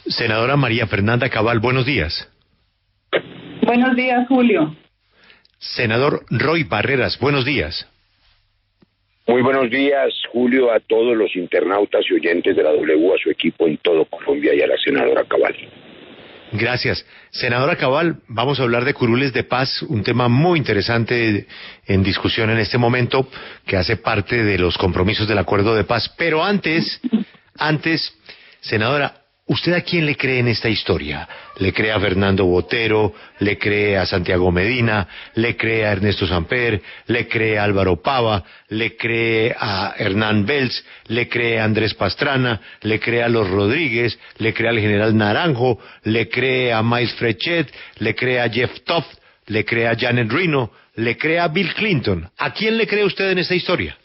Senadora María Fernanda Cabal, buenos días. Buenos días, Julio. Senador Roy Barreras, buenos días. Muy buenos días, Julio, a todos los internautas y oyentes de la W, a su equipo en todo Colombia y a la senadora Cabal. Gracias. Senadora Cabal, vamos a hablar de curules de paz, un tema muy interesante en discusión en este momento, que hace parte de los compromisos del acuerdo de paz. Pero antes, senadora, ¿usted a quién le cree en esta historia? ¿Le cree a Fernando Botero? ¿Le cree a Santiago Medina? ¿Le cree a Ernesto Samper? ¿Le cree a Álvaro Pava? ¿Le cree a Hernán Belz? ¿Le cree a Andrés Pastrana? ¿Le cree a los Rodríguez? ¿Le cree al general Naranjo? ¿Le cree a Miles Frechet? ¿Le cree a Jeff Toft? ¿Le cree a Janet Reno? ¿Le cree a Bill Clinton? ¿A quién le cree usted en esta historia?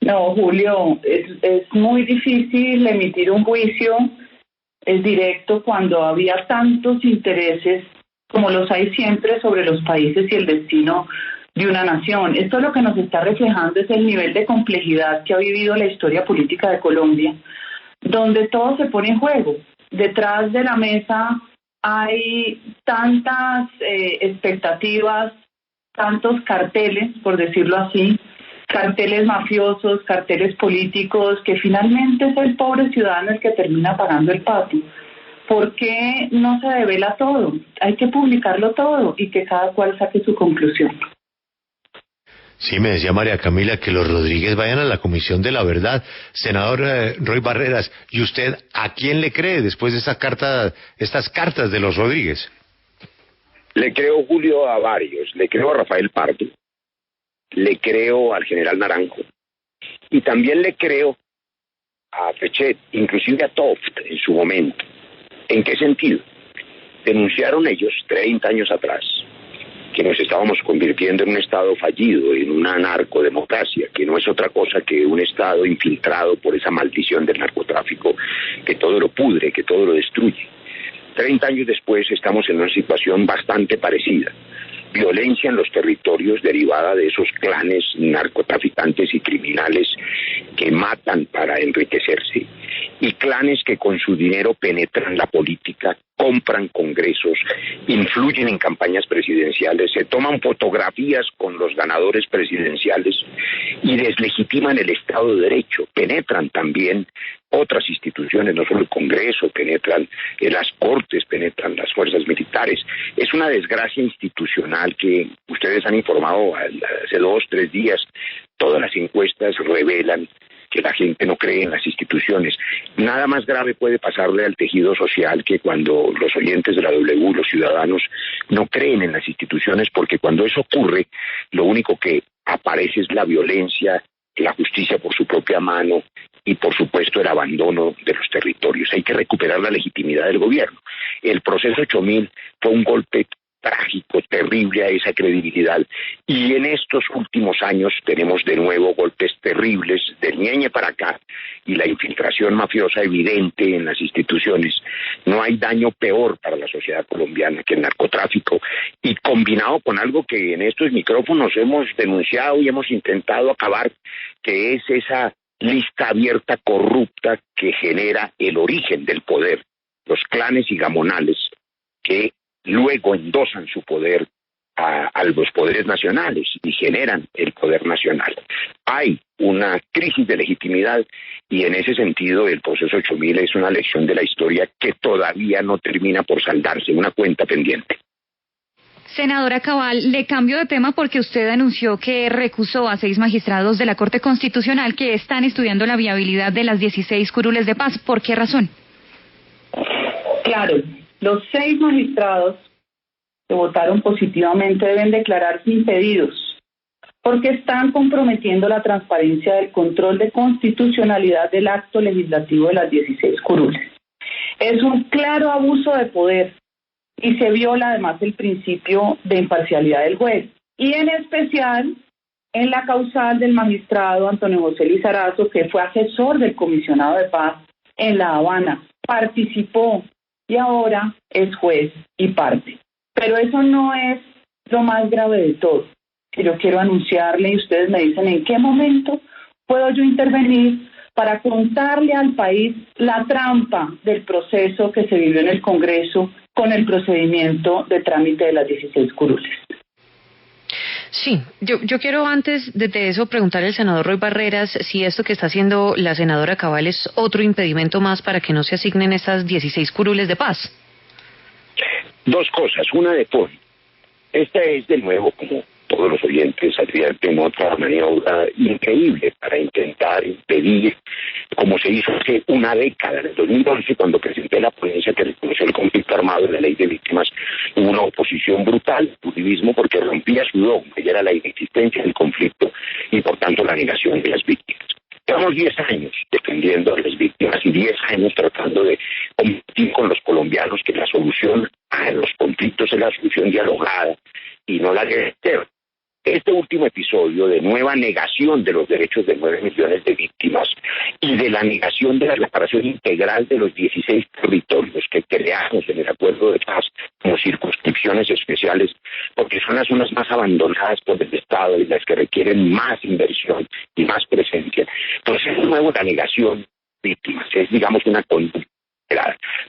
No, Julio, es muy difícil emitir un juicio directo cuando había tantos intereses como los hay siempre sobre los países y el destino de una nación. Esto lo que nos está reflejando es el nivel de complejidad que ha vivido la historia política de Colombia, donde todo se pone en juego. Detrás de la mesa hay tantas expectativas, tantos carteles, por decirlo así, carteles mafiosos, carteles políticos, que finalmente es el pobre ciudadano el que termina pagando el pato. ¿Por qué no se devela todo? Hay que publicarlo todo y que cada cual saque su conclusión. Sí, me decía María Camila que los Rodríguez vayan a la Comisión de la Verdad. Senador Roy Barreras, ¿y usted a quién le cree después de estas cartas de los Rodríguez? Le creo, Julio, a varios. Le creo a Rafael Pardo, le creo al general Naranjo y también le creo a Frechet, inclusive a Toft en su momento. ¿En qué sentido? Denunciaron ellos 30 años atrás que nos estábamos convirtiendo en un Estado fallido, en una narcodemocracia, que no es otra cosa que un Estado infiltrado por esa maldición del narcotráfico que todo lo pudre, que todo lo destruye. 30 años después estamos en una situación bastante parecida. Violencia en los territorios derivada de esos clanes narcotraficantes y criminales que matan para enriquecerse, y clanes que con su dinero penetran la política, compran congresos, influyen en campañas presidenciales, se toman fotografías con los ganadores presidenciales y deslegitiman el Estado de Derecho, penetran también otras instituciones, no solo el Congreso, penetran las Cortes, penetran las fuerzas militares. Es una desgracia institucional que ustedes han informado hace 2, 3 días. Todas las encuestas revelan que la gente no cree en las instituciones. Nada más grave puede pasarle al tejido social que cuando los oyentes de la W, los ciudadanos, no creen en las instituciones, porque cuando eso ocurre, lo único que aparece es la violencia, la justicia por su propia mano y, por supuesto, el abandono de los territorios. Hay que recuperar la legitimidad del gobierno. El proceso 8000 fue un golpe trágico, terrible a esa credibilidad, y en estos últimos años tenemos de nuevo golpes terribles del Ñeñe para acá y la infiltración mafiosa evidente en las instituciones. No hay daño peor para la sociedad colombiana que el narcotráfico, y combinado con algo que en estos micrófonos hemos denunciado y hemos intentado acabar, que es esa lista abierta corrupta que genera el origen del poder, los clanes y gamonales que luego endosan su poder a los poderes nacionales y generan el poder nacional. Hay una crisis de legitimidad y en ese sentido el proceso 8000 es una lección de la historia que todavía no termina por saldarse, una cuenta pendiente. Senadora Cabal, le cambio de tema porque usted anunció que recusó a 6 magistrados de la Corte Constitucional que están estudiando la viabilidad de las 16 curules de paz. ¿Por qué razón? Claro, los 6 magistrados que votaron positivamente deben declararse impedidos porque están comprometiendo la transparencia del control de constitucionalidad del acto legislativo de las 16 curules. Es un claro abuso de poder y se viola además el principio de imparcialidad del juez, y en especial en la causal del magistrado Antonio José Lizarazo, que fue asesor del comisionado de paz en La Habana, participó y ahora es juez y parte. Pero eso no es lo más grave de todo, que yo quiero anunciarle, y ustedes me dicen en qué momento puedo yo intervenir para contarle al país la trampa del proceso que se vivió en el Congreso con el procedimiento de trámite de las 16 curules. Sí, yo quiero antes de eso preguntarle al senador Roy Barreras si esto que está haciendo la senadora Cabal es otro impedimento más para que no se asignen estas 16 curules de paz. Dos cosas, una de fondo. Esta es de nuevo, como todos los oyentes advierten, otra maniobra increíble para intentar impedir, como se hizo hace una década, en el 2011, cuando presenté la ponencia que reconoció el conflicto armado en la ley de víctimas, hubo una oposición brutal al uribismo porque rompía su dogma, y era la inexistencia del conflicto y por tanto la negación de las víctimas. Llevamos 10 años defendiendo a las víctimas y 10 años tratando de combatir con los colombianos que la solución a los conflictos es la solución dialogada y no la guerrera. Este último episodio de nueva negación de los derechos de 9 millones de víctimas y de la negación de la reparación integral de los 16 territorios que creamos en el acuerdo de paz como circunscripciones especiales, porque son las zonas más abandonadas por el Estado y las que requieren más inversión y más presencia. Entonces, de nuevo, la negación de víctimas es, digamos, una conducta.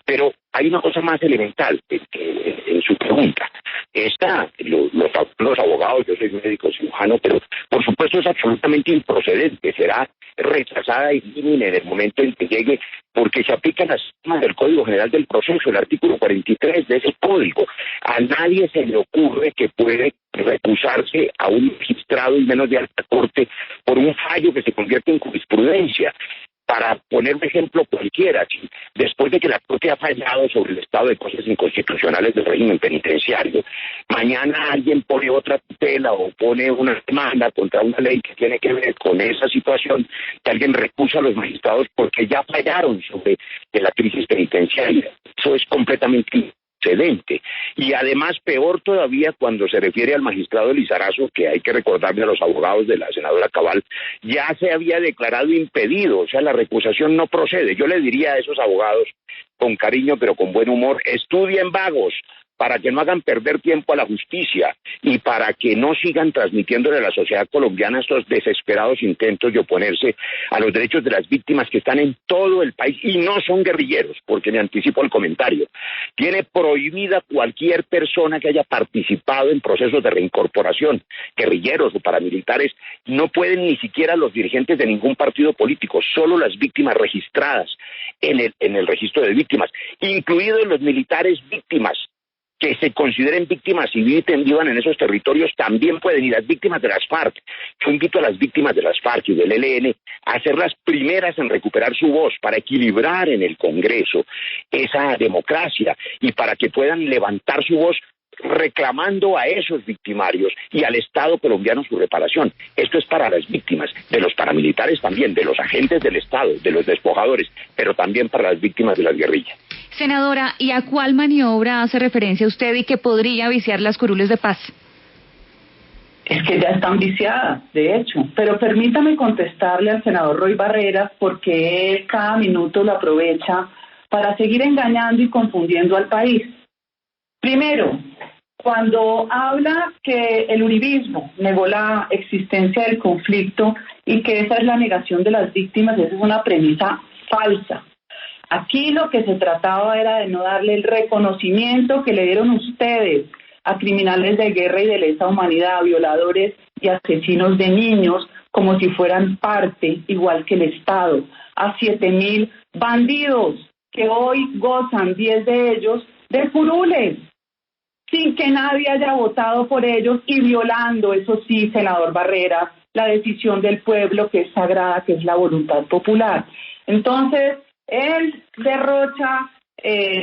Pero hay una cosa más elemental en su pregunta. Los abogados, yo soy médico cirujano, pero por supuesto es absolutamente improcedente, será rechazada y límite en el momento en que llegue, porque se aplican las normas del Código General del Proceso, el artículo 43 de ese código. A nadie se le ocurre que puede recusarse a un magistrado y menos de alta corte por un fallo que se convierte en jurisprudencia. Para poner un ejemplo cualquiera, después de que la Corte ha fallado sobre el estado de cosas inconstitucionales del régimen penitenciario, mañana alguien pone otra tutela o pone una demanda contra una ley que tiene que ver con esa situación, que alguien recusa a los magistrados porque ya fallaron sobre la crisis penitenciaria. Eso es completamente excedente. Y además, peor todavía cuando se refiere al magistrado Lizarazo, que hay que recordarle a los abogados de la senadora Cabal, ya se había declarado impedido, o sea, la recusación no procede. Yo le diría a esos abogados, con cariño pero con buen humor, estudien vagos, para que no hagan perder tiempo a la justicia y para que no sigan transmitiéndole a la sociedad colombiana estos desesperados intentos de oponerse a los derechos de las víctimas que están en todo el país y no son guerrilleros, porque me anticipo el comentario. Tiene prohibida cualquier persona que haya participado en procesos de reincorporación, guerrilleros o paramilitares, no pueden ni siquiera los dirigentes de ningún partido político, solo las víctimas registradas en el registro de víctimas, incluidos los militares víctimas, que se consideren víctimas y vivan en esos territorios, también pueden ir. Las víctimas de las FARC, yo invito a las víctimas de las FARC y del ELN a ser las primeras en recuperar su voz para equilibrar en el Congreso esa democracia y para que puedan levantar su voz reclamando a esos victimarios y al Estado colombiano su reparación. Esto es para las víctimas, de los paramilitares también, de los agentes del Estado, de los despojadores, pero también para las víctimas de las guerrillas. Senadora, ¿y a cuál maniobra hace referencia usted y que podría viciar las curules de paz? Es que ya están viciadas, de hecho. Pero permítame contestarle al senador Roy Barreras, porque él cada minuto lo aprovecha para seguir engañando y confundiendo al país. Primero, cuando habla que el uribismo negó la existencia del conflicto y que esa es la negación de las víctimas, esa es una premisa falsa. Aquí lo que se trataba era de no darle el reconocimiento que le dieron ustedes a criminales de guerra y de lesa humanidad, violadores y asesinos de niños, como si fueran parte, igual que el Estado, a 7.000 bandidos que hoy gozan, 10 de ellos, de curules, sin que nadie haya votado por ellos y violando, eso sí, senador Barreras, la decisión del pueblo que es sagrada, que es la voluntad popular. Entonces, él derrocha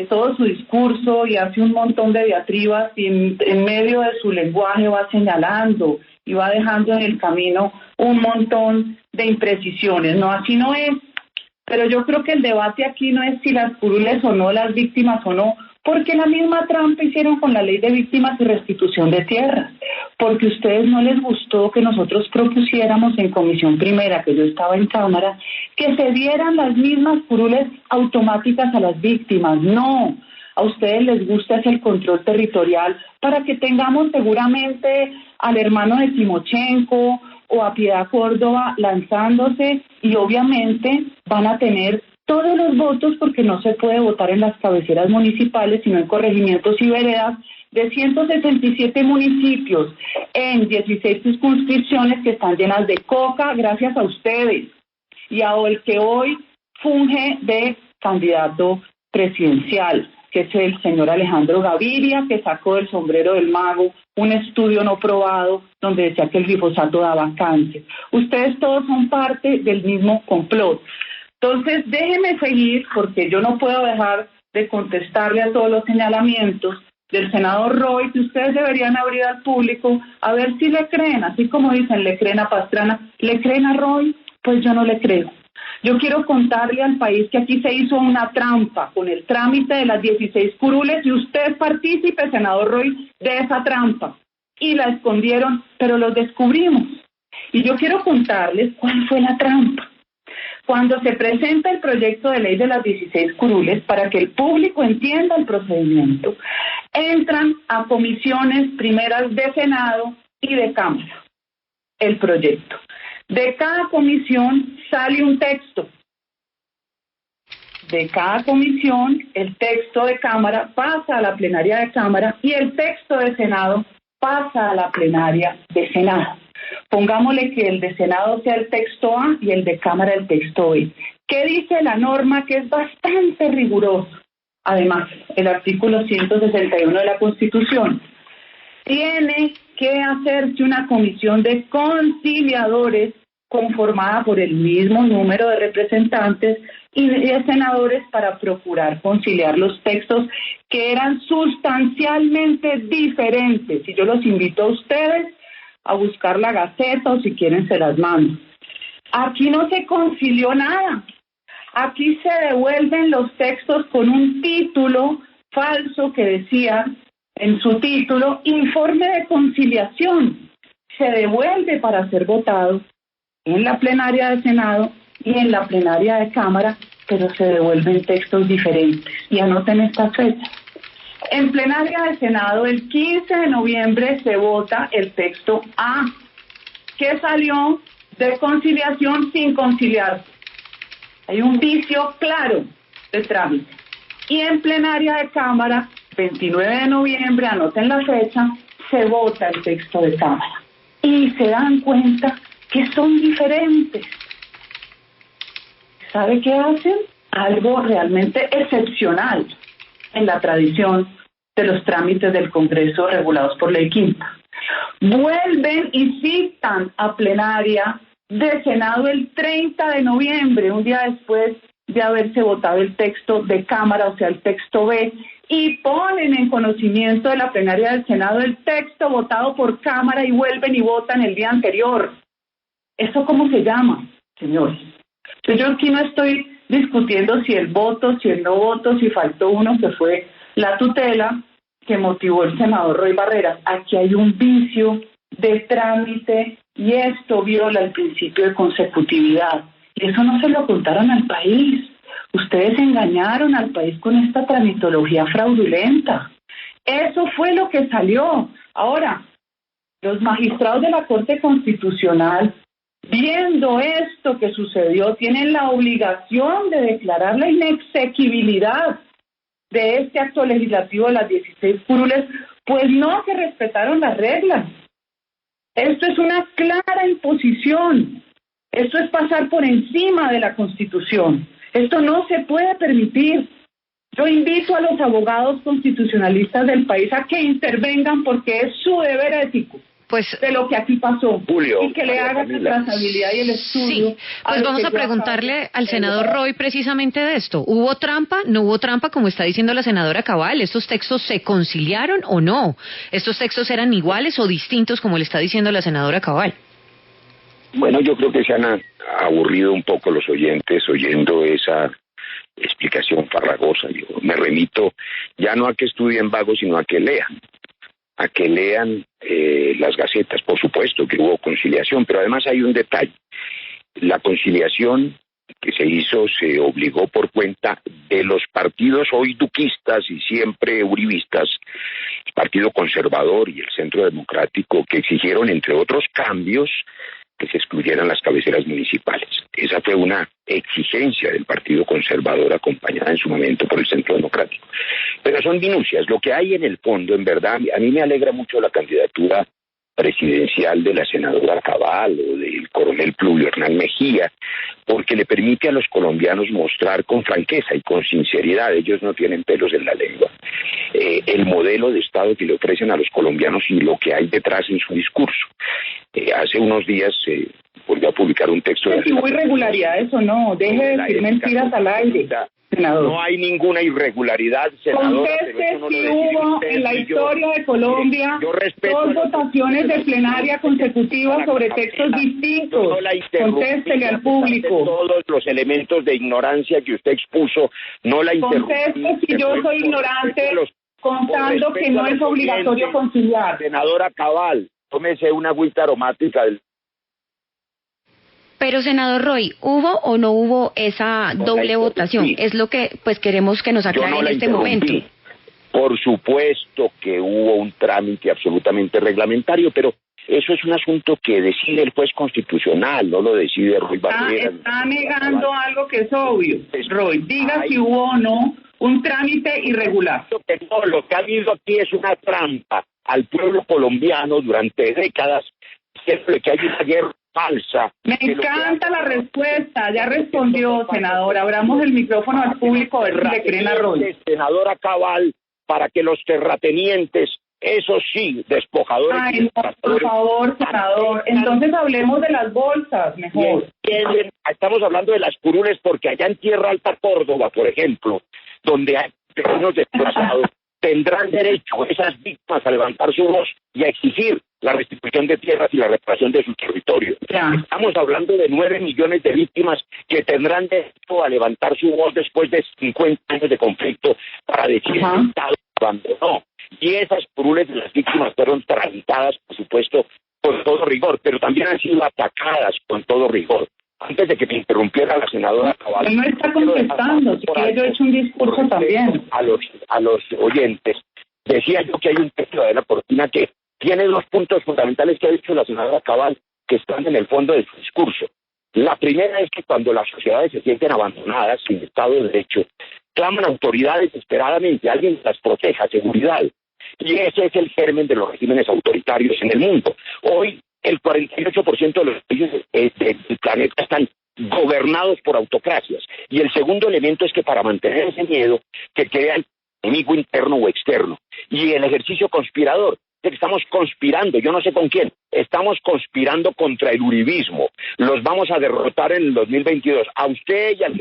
todo su discurso y hace un montón de diatribas y en medio de su lenguaje va señalando y va dejando en el camino un montón de imprecisiones. No, así no es. Pero yo creo que el debate aquí no es si las curules o no, las víctimas o no, porque la misma trampa hicieron con la ley de víctimas y restitución de tierras, porque a ustedes no les gustó que nosotros propusiéramos en comisión primera, que yo estaba en Cámara, que se dieran las mismas curules automáticas a las víctimas. No, a ustedes les gusta ese el control territorial para que tengamos seguramente al hermano de Timochenko o a Piedad Córdoba lanzándose, y obviamente van a tener todos los votos porque no se puede votar en las cabeceras municipales, sino en corregimientos y veredas de 177 municipios en 16 circunscripciones que están llenas de coca gracias a ustedes y a el que hoy funge de candidato presidencial, que es el señor Alejandro Gaviria, que sacó del sombrero del mago un estudio no probado donde decía que el glifosato daba cáncer. Ustedes todos son parte del mismo complot. Entonces, déjeme seguir, porque yo no puedo dejar de contestarle a todos los señalamientos del senador Roy, que ustedes deberían abrir al público a ver si le creen, así como dicen, le creen a Pastrana, ¿le creen a Roy? Pues yo no le creo. Yo quiero contarle al país que aquí se hizo una trampa con el trámite de las 16 curules y usted es partícipe, senador Roy, de esa trampa. Y la escondieron, pero los descubrimos. Y yo quiero contarles cuál fue la trampa. Cuando se presenta el proyecto de ley de las 16 curules, para que el público entienda el procedimiento, entran a comisiones primeras de Senado y de Cámara el proyecto. De cada comisión sale un texto. De cada comisión, el texto de Cámara pasa a la plenaria de Cámara y el texto de Senado pasa a la plenaria de Senado. Pongámosle que el de Senado sea el texto A y el de Cámara el texto B. ¿Qué dice la norma? Que es bastante riguroso. Además, el artículo 161 de la Constitución tiene que hacerse una comisión de conciliadores conformada por el mismo número de representantes y de senadores para procurar conciliar los textos que eran sustancialmente diferentes. Y yo los invito a ustedes a buscar la Gaceta o si quieren se las mando. Aquí no se concilió nada. Aquí se devuelven los textos con un título falso que decía en su título informe de conciliación. Se devuelve para ser votado en la plenaria de Senado y en la plenaria de Cámara, pero se devuelven textos diferentes. Y anoten estas fechas. En plenaria de Senado, el 15 de noviembre se vota el texto A, que salió de conciliación sin conciliarse. Hay un vicio claro de trámite. Y en plenaria de Cámara, 29 de noviembre, anoten la fecha, se vota el texto de Cámara. Y se dan cuenta que son diferentes. ¿Sabe qué hacen? Algo realmente excepcional en la tradición de los trámites del Congreso regulados por Ley Quinta. Vuelven y citan a plenaria de Senado el 30 de noviembre, un día después de haberse votado el texto de Cámara, o sea, el texto B, y ponen en conocimiento de la plenaria del Senado el texto votado por Cámara y vuelven y votan el día anterior. ¿Eso cómo se llama, señores? Entonces, yo aquí no estoy discutiendo si el voto, si el no voto, si faltó uno, que fue la tutela que motivó el senador Roy Barreras. Aquí hay un vicio de trámite y esto viola el principio de consecutividad. Y eso no se lo contaron al país. Ustedes engañaron al país con esta tramitología fraudulenta. Eso fue lo que salió. Ahora, los magistrados de la Corte Constitucional, viendo esto que sucedió, tienen la obligación de declarar la inexequibilidad de este acto legislativo de las 16 curules, pues no se respetaron las reglas. Esto es una clara imposición. Esto es pasar por encima de la Constitución. Esto no se puede permitir. Yo invito a los abogados constitucionalistas del país a que intervengan porque es su deber ético. Pues, de lo que aquí pasó, Julio, y que le haga la trazabilidad y el estudio. Sí, pues vamos a preguntarle al senador Roy precisamente de esto. ¿Hubo trampa? ¿No hubo trampa, como está diciendo la senadora Cabal? ¿Estos textos se conciliaron o no? ¿Estos textos eran iguales o distintos, como le está diciendo la senadora Cabal? Bueno, yo creo que se han aburrido un poco los oyentes oyendo esa explicación farragosa. Yo me remito ya no a que estudien vagos, sino a que lean las gacetas. Por supuesto que hubo conciliación, pero además hay un detalle. La conciliación que se hizo se obligó por cuenta de los partidos hoy duquistas y siempre uribistas, el Partido Conservador y el Centro Democrático, que exigieron, entre otros cambios, que se excluyeran las cabeceras municipales. Esa fue una exigencia del Partido Conservador acompañada en su momento por el Centro Democrático. Pero son minucias. Lo que hay en el fondo, en verdad, a mí me alegra mucho la candidatura presidencial de la senadora Cabal o del coronel Pluvio Hernán Mejía, porque le permite a los colombianos mostrar con franqueza y con sinceridad, ellos no tienen pelos en la lengua, el modelo de Estado que le ofrecen a los colombianos y lo que hay detrás en su discurso. Hace unos días volvió a publicar un texto... Si hubo irregularidades o no, deje de decir mentiras al aire. Senador. No hay ninguna irregularidad, senadora. Conteste si hubo en la historia de Colombia 2 votaciones de plenaria consecutivas sobre textos distintos. Contéstele al público. Todos los elementos de ignorancia que usted expuso, no la interrumpí. Conteste si yo soy ignorante, contando que no es obligatorio conciliar. Senadora Cabal, tómese una agüita aromática del... Pero, senador Roy, ¿hubo o no hubo esa doble votación? Es lo que pues queremos que nos aclare en este momento. Por supuesto que hubo un trámite absolutamente reglamentario, pero eso es un asunto que decide el juez constitucional, no lo decide Roy Barreras. Está negando algo que es obvio. Roy, diga si hubo o no un trámite irregular. No, lo que ha habido aquí es una trampa al pueblo colombiano durante décadas, siempre que hay una guerra falsa. Me encanta la respuesta, ya respondió, senador. Abramos el micrófono al público a ver si le creen a Roy. Senadora Cabal, para que los terratenientes, eso sí, despojadores... Ay, no, por favor, senador. Entonces hablemos de las bolsas, mejor. Estamos hablando de las curules porque allá en Tierra Alta, Córdoba, por ejemplo, donde hay terrenos desplazados, tendrán derecho esas víctimas a levantar su voz y a exigir la restitución de tierras y la reparación de su territorio. Estamos hablando de 9 millones de víctimas que tendrán derecho a levantar su voz después de 50 años de conflicto para decir que el Estado abandonó. Y esas curules de las víctimas fueron tramitadas, por supuesto, con todo rigor, pero también han sido atacadas con todo rigor. Antes de que me interrumpiera la senadora Cabal... Él no está contestando, si quiere yo he hecho un discurso también. A los oyentes, decía yo que hay un texto de la Cortina que tiene 2 puntos fundamentales que ha dicho la senadora Cabal, que están en el fondo de su discurso. La primera es que cuando las sociedades se sienten abandonadas, sin Estado de Derecho, claman autoridades desesperadamente, alguien las proteja, seguridad. Y ese es el germen de los regímenes autoritarios en el mundo. Hoy, el 48% de los países del planeta están gobernados por autocracias. Y el segundo elemento es que para mantener ese miedo, que crea el enemigo interno o externo. Y el ejercicio conspirador, de que estamos conspirando, yo no sé con quién, estamos conspirando contra el uribismo. Los vamos a derrotar en el 2022. A usted y al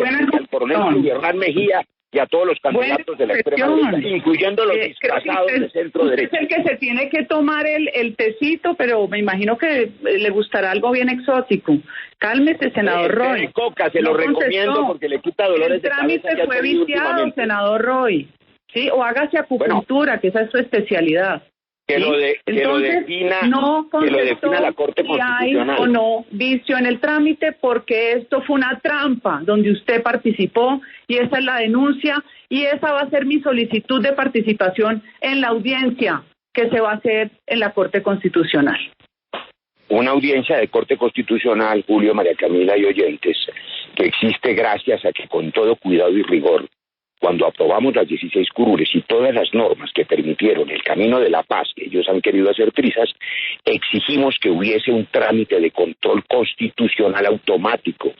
coronel Hernán Mejía y a todos los candidatos de la extrema derecha, incluyendo los disfrazados de centro derecha. Es el que se tiene que tomar el tecito, pero me imagino que le gustará algo bien exótico. Cálmese, senador Roy. Coca, se lo recomiendo porque le quita dolores de cabeza. El trámite fue viciado, senador Roy. Sí, o hágase acupuntura, que esa es su especialidad. Que lo defina la Corte Constitucional. Hay o no vicio en el trámite porque esto fue una trampa donde usted participó y esa es la denuncia y esa va a ser mi solicitud de participación en la audiencia que se va a hacer en la Corte Constitucional. Una audiencia de Corte Constitucional, Julio, María Camila y oyentes, que existe gracias a que con todo cuidado y rigor, cuando aprobamos las 16 curules y todas las normas que permitieron el camino de la paz, que ellos han querido hacer trizas, exigimos que hubiese un trámite de control constitucional automático,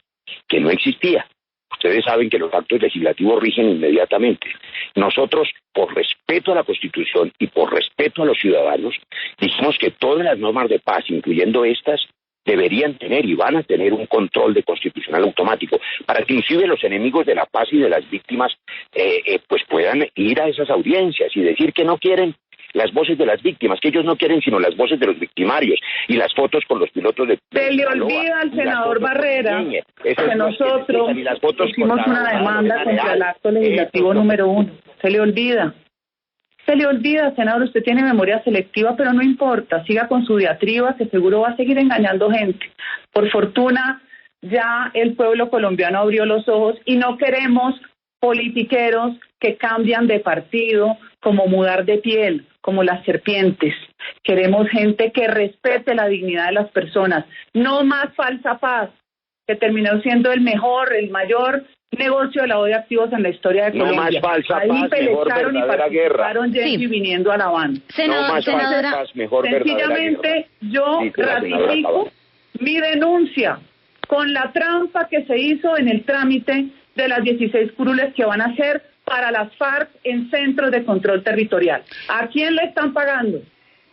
que no existía. Ustedes saben que los actos legislativos rigen inmediatamente. Nosotros, por respeto a la Constitución y por respeto a los ciudadanos, dijimos que todas las normas de paz, incluyendo estas, deberían tener y van a tener un control de constitucional automático para que inclusive los enemigos de la paz y de las víctimas pues puedan ir a esas audiencias y decir que no quieren las voces de las víctimas, que ellos no quieren sino las voces de los victimarios y las fotos con los pilotos de... Se le olvida al senador Barrera que nosotros hicimos una demanda contra el acto legislativo número 1. Se le olvida. Se le olvida, senador, usted tiene memoria selectiva, pero no importa, siga con su diatriba, que seguro va a seguir engañando gente. Por fortuna, ya el pueblo colombiano abrió los ojos y no queremos politiqueros que cambian de partido como mudar de piel, como las serpientes. Queremos gente que respete la dignidad de las personas. No más falsa paz, que terminó siendo el mayor negocio de lavado de activos en la historia de Colombia. No más falsa Ahí paz, mejor verdadera guerra. Sí. Viniendo a La Habana. No más falsa paz, mejor verdadera guerra. Sencillamente yo ratifico mi denuncia con la trampa que se hizo en el trámite de las 16 curules que van a hacer para las FARC en centros de control territorial. ¿A quién le están pagando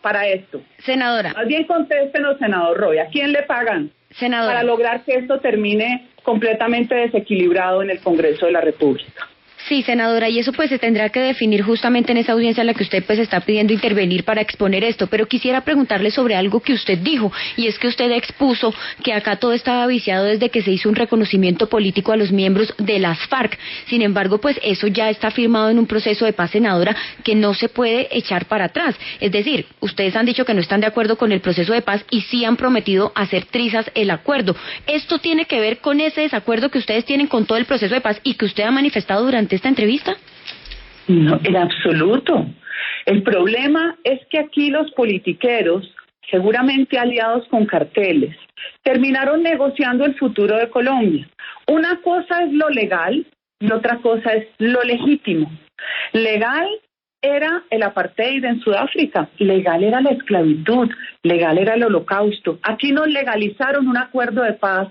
para esto? Senadora. Más bien contéstenos, senador Roy, ¿a quién le pagan? Senadora. Para lograr que esto termine completamente desequilibrado en el Congreso de la República. Sí, senadora, y eso pues se tendrá que definir justamente en esa audiencia en la que usted pues está pidiendo intervenir para exponer esto, pero quisiera preguntarle sobre algo que usted dijo, y es que usted expuso que acá todo estaba viciado desde que se hizo un reconocimiento político a los miembros de las FARC. Sin embargo, pues eso ya está firmado en un proceso de paz, senadora, que no se puede echar para atrás. Es decir, ustedes han dicho que no están de acuerdo con el proceso de paz y sí han prometido hacer trizas el acuerdo. ¿Esto tiene que ver con ese desacuerdo que ustedes tienen con todo el proceso de paz y que usted ha manifestado durante esta entrevista? No, en absoluto. El problema es que aquí los politiqueros, seguramente aliados con carteles, terminaron negociando el futuro de Colombia. Una cosa es lo legal y otra cosa es lo legítimo. Legal era el apartheid en Sudáfrica, legal era la esclavitud, legal era el holocausto. Aquí nos legalizaron un acuerdo de paz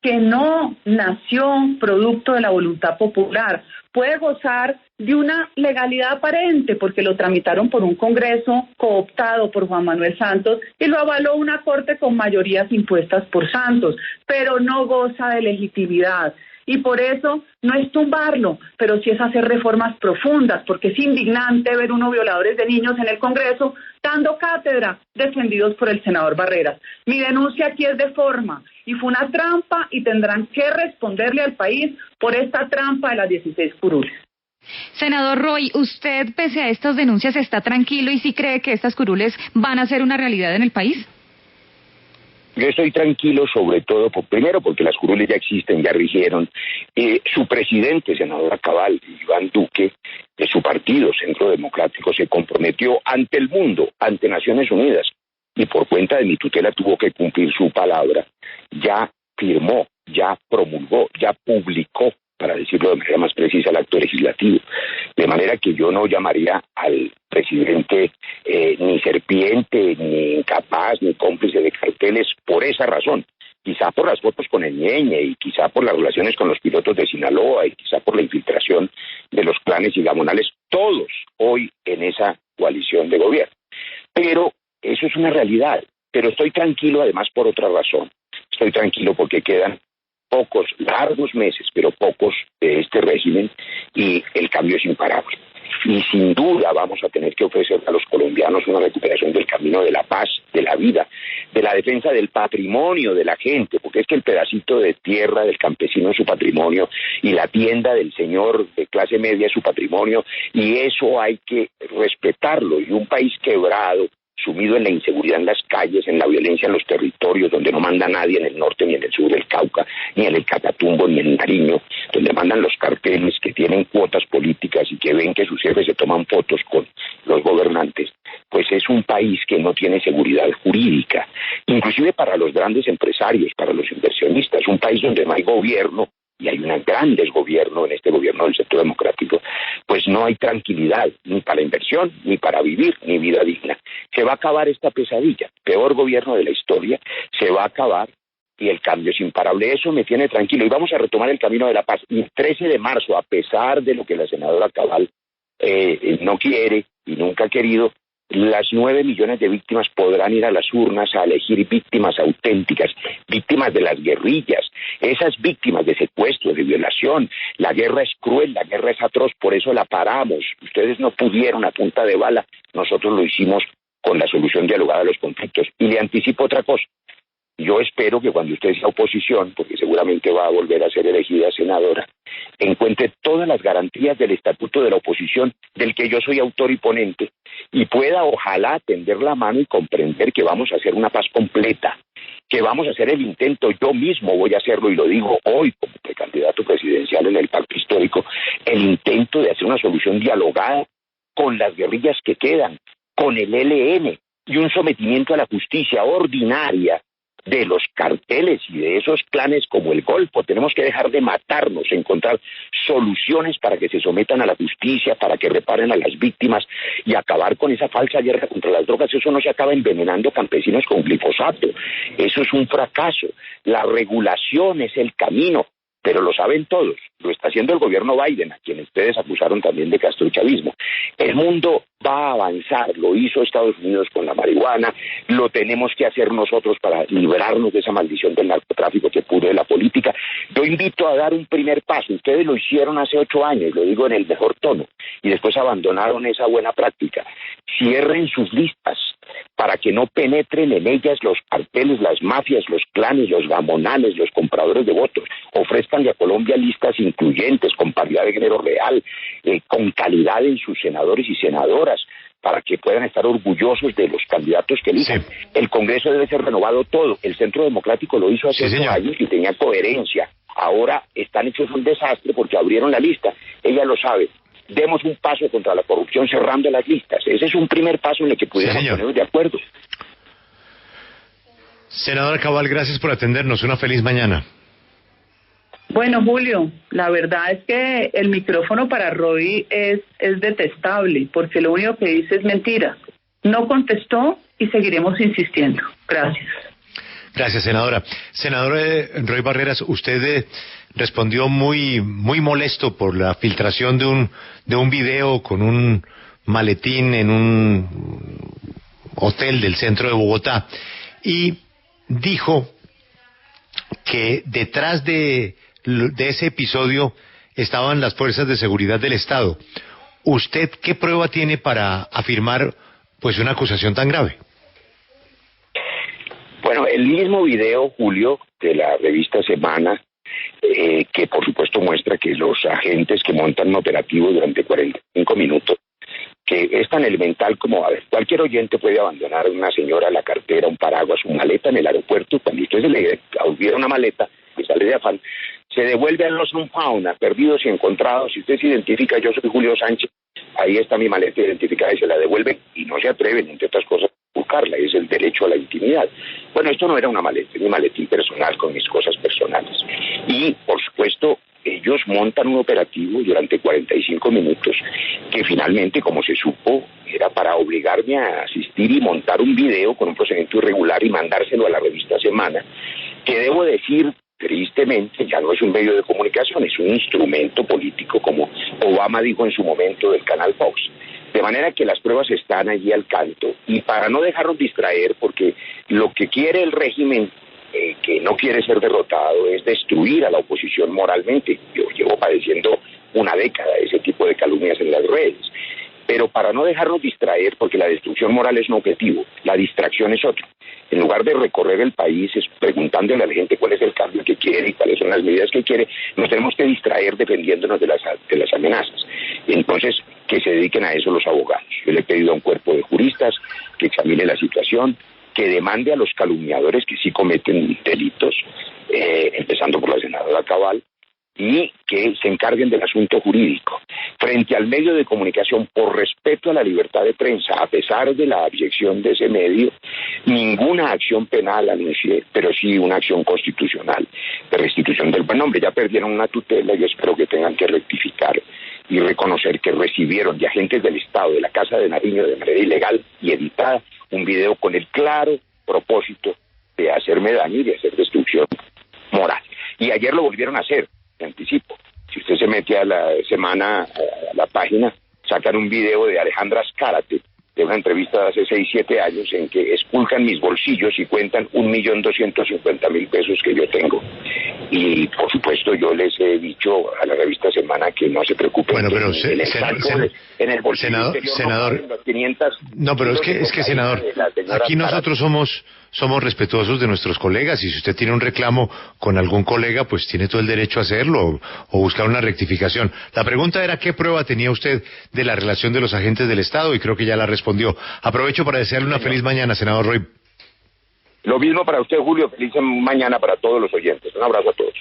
que no nació producto de la voluntad popular. Puede gozar de una legalidad aparente porque lo tramitaron por un Congreso cooptado por Juan Manuel Santos y lo avaló una Corte con mayorías impuestas por Santos, pero no goza de legitimidad. Y por eso no es tumbarlo, pero sí es hacer reformas profundas, porque es indignante ver unos violadores de niños en el Congreso dando cátedra, defendidos por el senador Barreras. Mi denuncia aquí es de forma, y fue una trampa, y tendrán que responderle al país por esta trampa de las 16 curules. Senador Roy, ¿usted, pese a estas denuncias, está tranquilo y sí cree que estas curules van a ser una realidad en el país? Yo estoy tranquilo sobre todo, primero porque las curules ya existen, ya rigieron. Su presidente, senador Cabal, Iván Duque, de su partido, Centro Democrático, se comprometió ante el mundo, ante Naciones Unidas, y por cuenta de mi tutela tuvo que cumplir su palabra. Ya firmó, ya promulgó, ya publicó, para decirlo de manera más precisa, el acto legislativo. De manera que yo no llamaría al presidente ni serpiente, ni incapaz, ni cómplice de carteles por esa razón. Quizá por las fotos con el Ñeñe, y quizá por las relaciones con los pilotos de Sinaloa, y quizá por la infiltración de los clanes y gamonales, todos hoy en esa coalición de gobierno. Pero eso es una realidad. Pero estoy tranquilo además por otra razón. Estoy tranquilo porque quedan pocos, largos meses, pero pocos de este régimen, y el cambio es imparable. Y sin duda vamos a tener que ofrecer a los colombianos una recuperación del camino de la paz, de la vida, de la defensa del patrimonio de la gente, porque es que el pedacito de tierra del campesino es su patrimonio, y la tienda del señor de clase media es su patrimonio, y eso hay que respetarlo. Y un país quebrado, sumido en la inseguridad en las calles, en la violencia en los territorios, donde no manda nadie en el norte, ni en el sur del Cauca, ni en el Catatumbo, ni en Nariño, donde mandan los carteles que tienen cuotas políticas y que ven que sus jefes se toman fotos con los gobernantes, pues es un país que no tiene seguridad jurídica, inclusive para los grandes empresarios, para los inversionistas, un país donde no hay gobierno, y hay un gran desgobierno en este gobierno del Centro Democrático, pues no hay tranquilidad, ni para inversión, ni para vivir, ni vida digna. Se va a acabar esta pesadilla, peor gobierno de la historia, se va a acabar, y el cambio es imparable. Eso me tiene tranquilo, y vamos a retomar el camino de la paz. Y el 13 de marzo, a pesar de lo que la senadora Cabal no quiere y nunca ha querido, las 9 millones de víctimas podrán ir a las urnas a elegir víctimas auténticas, víctimas de las guerrillas, esas víctimas de secuestro, de violación. La guerra es cruel, la guerra es atroz, por eso la paramos. Ustedes no pudieron a punta de bala, nosotros lo hicimos con la solución dialogada de los conflictos. Y le anticipo otra cosa. Yo espero que cuando usted sea oposición, porque seguramente va a volver a ser elegida senadora, encuentre todas las garantías del estatuto de la oposición, del que yo soy autor y ponente, y pueda ojalá tender la mano y comprender que vamos a hacer una paz completa, que vamos a hacer el intento, yo mismo voy a hacerlo y lo digo hoy como precandidato presidencial en el pacto histórico, el intento de hacer una solución dialogada con las guerrillas que quedan, con el ELN y un sometimiento a la justicia ordinaria de los carteles y de esos clanes como el Golfo. Tenemos que dejar de matarnos, encontrar soluciones para que se sometan a la justicia, para que reparen a las víctimas y acabar con esa falsa guerra contra las drogas. Eso no se acaba envenenando campesinos con glifosato. Eso es un fracaso. La regulación es el camino, pero lo saben todos. Lo está haciendo el gobierno Biden, a quien ustedes acusaron también de castrochavismo. El mundo va a avanzar, lo hizo Estados Unidos con la marihuana, lo tenemos que hacer nosotros para librarnos de esa maldición del narcotráfico que pudre la política. Yo invito a dar un primer paso. Ustedes lo hicieron hace 8 años, lo digo en el mejor tono, y después abandonaron esa buena práctica. Cierren sus listas para que no penetren en ellas los carteles, las mafias, los clanes, los gamonales, los compradores de votos. Ofrezcanle a Colombia listas incluyentes, con paridad de género real, con calidad en sus senadores y senadoras, para que puedan estar orgullosos de los candidatos que elijan. Sí. El Congreso debe ser renovado todo. El Centro Democrático lo hizo hace 8 años y tenía coherencia. Ahora están hechos un desastre porque abrieron la lista. Ella lo sabe. Demos un paso contra la corrupción cerrando las listas. Ese es un primer paso en el que pudiéramos ponernos de acuerdo. Senadora Cabal, gracias por atendernos. Una feliz mañana. Bueno, Julio, la verdad es que el micrófono para Roy es detestable, porque lo único que dice es mentira. No contestó y seguiremos insistiendo. Gracias. Gracias, senadora. Senador Roy Barreras, usted respondió muy molesto por la filtración de un video con un maletín en un hotel del centro de Bogotá y dijo que detrás de ese episodio estaban las fuerzas de seguridad del Estado. ¿Usted qué prueba tiene para afirmar pues una acusación tan grave? Bueno, el mismo video, Julio, de la revista Semana, que por supuesto muestra que los agentes que montan un operativo durante 45 minutos, que es tan elemental como, a ver, cualquier oyente puede abandonar a una señora la cartera, un paraguas, su maleta en el aeropuerto. Cuando usted se le hubiera una maleta que sale de afán, se devuelve a los fauna, perdidos y encontrados. Si usted se identifica, yo soy Julio Sánchez, ahí está mi maleta identificada, y se la devuelven y no se atreven, entre otras cosas, a buscarla. Es el derecho a la intimidad. Bueno, esto no era una maleta, mi maletín personal con mis cosas personales. Y, por supuesto, ellos montan un operativo durante 45 minutos que finalmente, como se supo, era para obligarme a asistir y montar un video con un procedimiento irregular y mandárselo a la revista Semana, que debo decir, tristemente, ya no es un medio de comunicación, es un instrumento político, como Obama dijo en su momento del canal Fox. De manera que las pruebas están allí al canto, y para no dejarnos distraer, porque lo que quiere el régimen, que no quiere ser derrotado, es destruir a la oposición moralmente. Yo llevo padeciendo una década ese tipo de calumnias en las redes. Pero para no dejarnos distraer, porque la destrucción moral es un objetivo, la distracción es otro. En lugar de recorrer el país preguntándole a la gente cuál es el cambio que quiere y cuáles son las medidas que quiere, nos tenemos que distraer defendiéndonos de las amenazas. Entonces, que se dediquen a eso los abogados. Yo le he pedido a un cuerpo de juristas que examine la situación, que demande a los calumniadores que sí cometen delitos, empezando por la senadora Cabal, y que se encarguen del asunto jurídico. Frente al medio de comunicación, por respeto a la libertad de prensa, a pesar de la abyección de ese medio, ninguna acción penal anuncié, pero sí una acción constitucional de restitución del buen nombre. Ya perdieron una tutela y espero que tengan que rectificar y reconocer que recibieron de agentes del Estado, de la Casa de Nariño, de manera ilegal y editada, un video con el claro propósito de hacerme daño y de hacer destrucción moral. Y ayer lo volvieron a hacer. Te anticipo, si usted se mete a la Semana, a la página, sacan un video de Alejandra Azcárate, de una entrevista de hace 6-7 años, en que expulcan mis bolsillos y cuentan 1.250.000 pesos que yo tengo. Y por supuesto yo les he dicho a la revista Semana que no se preocupen. Bueno, pero en el bolsillo senador, no 500. No, pero es que senador, aquí nosotros somos respetuosos de nuestros colegas, y si usted tiene un reclamo con algún colega, pues tiene todo el derecho a hacerlo o buscar una rectificación. La pregunta era qué prueba tenía usted de la relación de los agentes del Estado, y creo que ya la respondió. Aprovecho para desearle una feliz mañana, senador Roy. Lo mismo para usted, Julio. Feliz mañana para todos los oyentes. Un abrazo a todos.